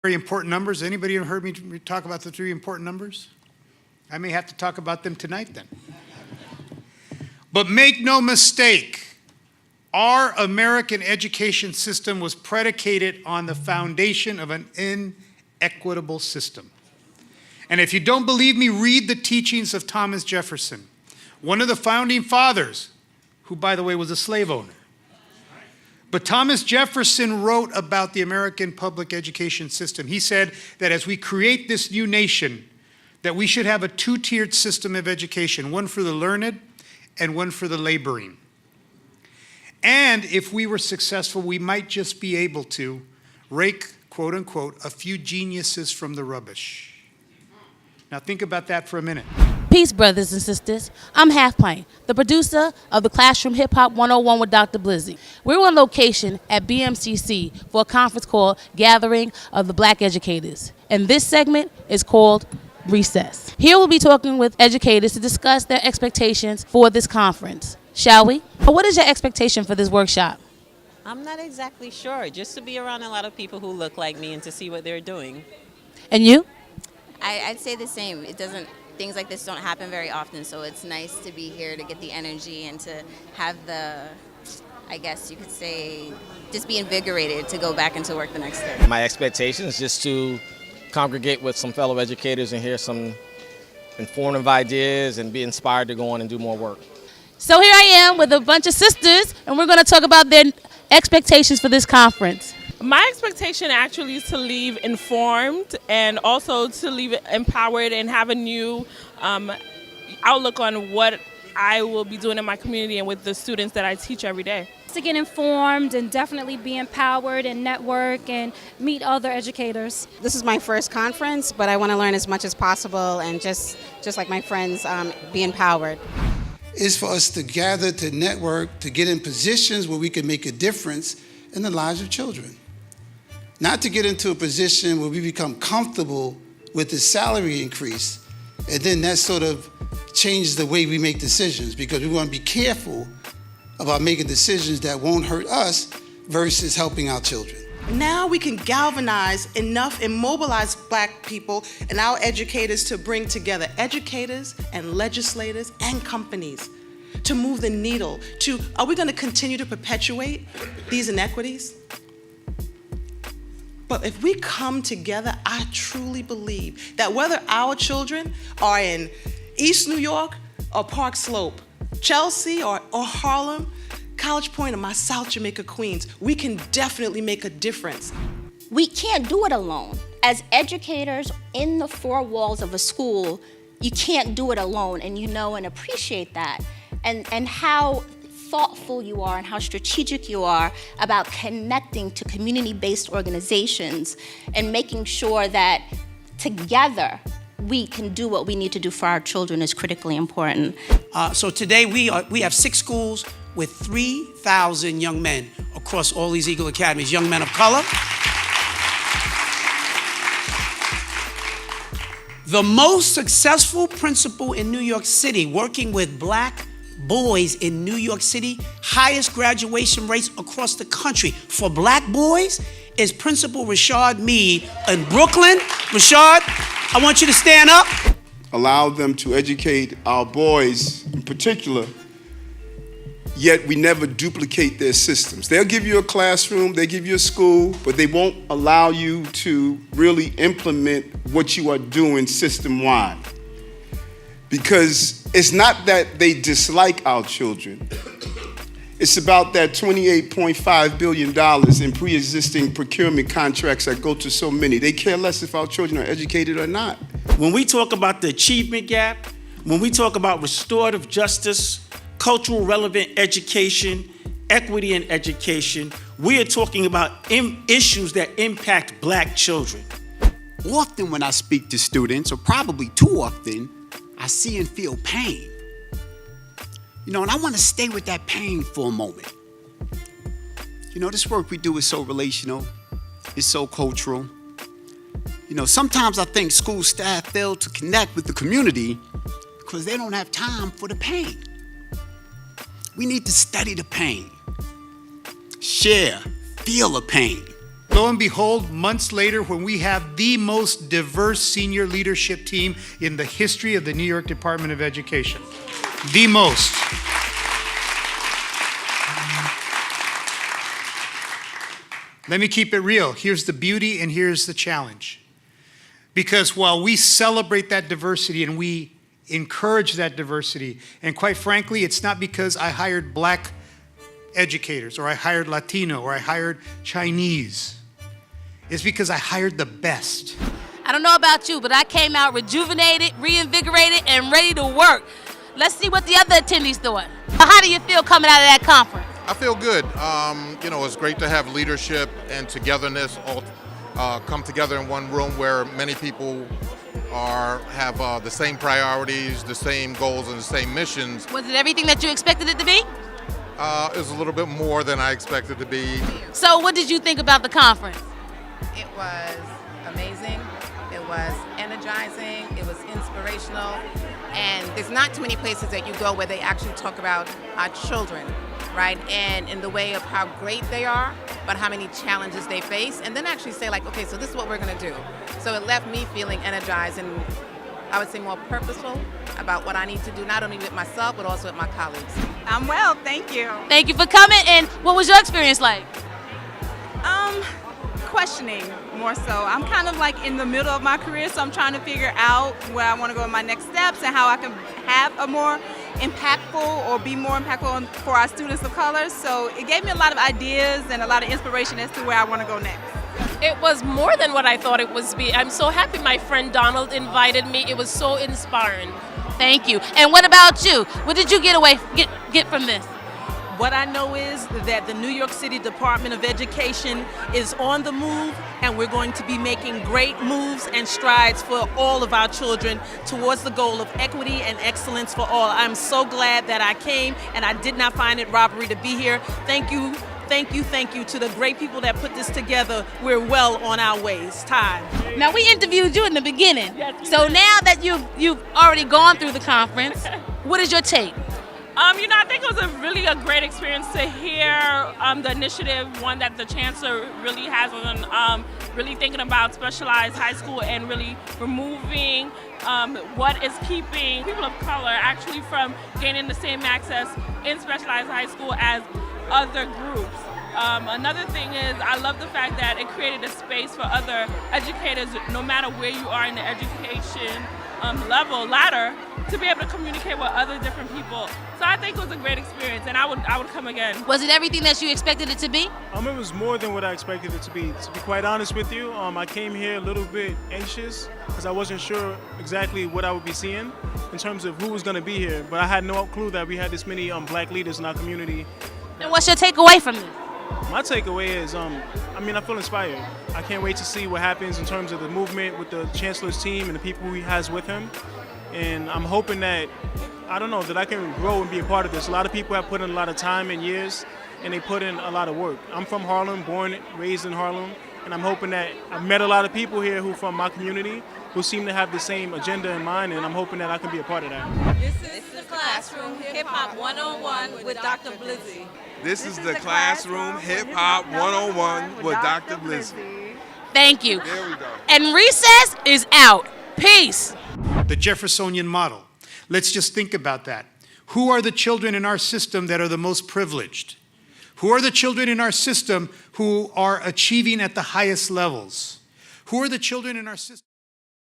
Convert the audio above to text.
Very important numbers. Anybody ever heard me talk about the 3 important numbers? I may have to talk about them tonight then. But make no mistake, our American education system was predicated on the foundation of an inequitable system. And if you don't believe me, read the teachings of Thomas Jefferson, one of the founding fathers, who, by the way, was a slave owner. But Thomas Jefferson wrote about the American public education system. He said that as we create this new nation, that we should have a 2-tiered system of education, one for the learned and one for the laboring. And if we were successful, we might just be able to rake, quote unquote, a few geniuses from the rubbish. Now think about that for a minute. Peace, brothers and sisters. I'm Half Pint, the producer of the Classroom Hip Hop 101 with Dr. Blizzy. We're on location at BMCC for a conference called Gathering of the Black Educators. And this segment is called Recess. Here we'll be talking with educators to discuss their expectations for this conference. Shall we? What is your expectation for this workshop? I'm not exactly sure. Just to be around a lot of people who look like me and to see what they're doing. And you? I'd say the same. Things like this don't happen very often, so it's nice to be here to get the energy and to have the, I guess you could say, just be invigorated to go back into work the next day. My expectation is just to congregate with some fellow educators and hear some informative ideas and be inspired to go on and do more work. So here I am with a bunch of sisters, and we're going to talk about their expectations for this conference. My expectation actually is to leave informed and also to leave empowered and have a new outlook on what I will be doing in my community and with the students that I teach every day. To get informed and definitely be empowered and network and meet other educators. This is my first conference, but I want to learn as much as possible and just like my friends, be empowered. It's for us to gather, to network, to get in positions where we can make a difference in the lives of children. Not to get into a position where we become comfortable with the salary increase, and then that sort of changes the way we make decisions, because we want to be careful about making decisions that won't hurt us versus helping our children. Now we can galvanize enough and mobilize Black people and our educators to bring together educators and legislators and companies to move the needle. Are we going to continue to perpetuate these inequities? But if we come together, I truly believe that whether our children are in East New York or Park Slope, Chelsea or Harlem, College Point or my South Jamaica Queens, we can definitely make a difference. We can't do it alone. As educators in the 4 walls of a school, you can't do it alone, and you know and appreciate that. And how thoughtful you are and how strategic you are about connecting to community-based organizations and making sure that together we can do what we need to do for our children is critically important. So today we have 6 schools with 3,000 young men across all these Eagle Academies, young men of color. The most successful principal in New York City working with Black boys in New York City, highest graduation rates across the country for Black boys, is Principal Rashad Mead in Brooklyn. Rashad, I want you to stand up. Allow them to educate our boys in particular, yet we never duplicate their systems. They'll give you a classroom, they give you a school, but they won't allow you to really implement what you are doing system-wide. Because it's not that they dislike our children. It's about that $28.5 billion in pre-existing procurement contracts that go to so many. They care less if our children are educated or not. When we talk about the achievement gap, when we talk about restorative justice, cultural relevant education, equity in education, we are talking about issues that impact Black children. Often when I speak to students, or probably too often, I see and feel pain. You know, and I want to stay with that pain for a moment. You know, this work we do is so relational, it's so cultural. You know, sometimes I think school staff fail to connect with the community because they don't have time for the pain. We need to study the pain, share, feel the pain, Lo and behold, months later, when we have the most diverse senior leadership team in the history of the New York Department of Education. The most. Let me keep it real. Here's the beauty and here's the challenge. Because while we celebrate that diversity and we encourage that diversity, and quite frankly, it's not because I hired black educators or I hired Latino or I hired Chinese. It's because I hired the best. I don't know about you, but I came out rejuvenated, reinvigorated, and ready to work. Let's see what the other attendees thought. How do you feel coming out of that conference? I feel good. It's great to have leadership and togetherness all come together in one room where many people have the same priorities, the same goals, and the same missions. Was it everything that you expected it to be? It was a little bit more than I expected to be. So what did you think about the conference? It was amazing. It was energizing. It was inspirational. And there's not too many places that you go where they actually talk about our children, right? And in the way of how great they are, but how many challenges they face, and then actually say like, okay, so this is what we're gonna do. So it left me feeling energized and I would say more purposeful about what I need to do, not only with myself, but also with my colleagues. I'm well, thank you. Thank you for coming, and what was your experience like? Questioning more so. I'm kind of like in the middle of my career, so I'm trying to figure out where I want to go in my next steps and how I can have a more impactful or be more impactful for our students of color. So it gave me a lot of ideas and a lot of inspiration as to where I want to go next. It was more than what I thought it was be. I'm so happy my friend Donald invited me. It was so inspiring. Thank you. And what about you? What did you get from this? What I know is that the New York City Department of Education is on the move, and we're going to be making great moves and strides for all of our children towards the goal of equity and excellence for all. I'm so glad that I came, and I did not find it robbery to be here. Thank you, thank you, thank you to the great people that put this together. We're well on our ways. Time. Now, we interviewed you in the beginning. So now that you've already gone through the conference, what is your take? I think it was a great experience to hear the initiative, one that the Chancellor really has on really thinking about specialized high school and really removing what is keeping people of color actually from gaining the same access in specialized high school as other groups. Another thing is I love the fact that it created a space for other educators, no matter where you are in the education ladder, to be able to communicate with other different people. So I think it was a great experience, and I would come again. Was it everything that you expected it to be? It was more than what I expected it to be. To be quite honest with you, I came here a little bit anxious because I wasn't sure exactly what I would be seeing in terms of who was going to be here. But I had no clue that we had this many black leaders in our community. And what's your takeaway from this? My takeaway is, I feel inspired. I can't wait to see what happens in terms of the movement with the Chancellor's team and the people he has with him. And I'm hoping that, that I can grow and be a part of this. A lot of people have put in a lot of time and years, and they put in a lot of work. I'm from Harlem, born, raised in Harlem, and I'm hoping that I've met a lot of people here who from my community who seem to have the same agenda in mind, and I'm hoping that I can be a part of that. This is the Classroom Hip Hop 101 with Dr. Blizzy. This is the Classroom Hip Hop 101 with Dr. Blizzy. Thank you. There we go. And recess is out. Peace. The Jeffersonian model. Let's just think about that. Who are the children in our system that are the most privileged? Who are the children in our system who are achieving at the highest levels? Who are the children in our system?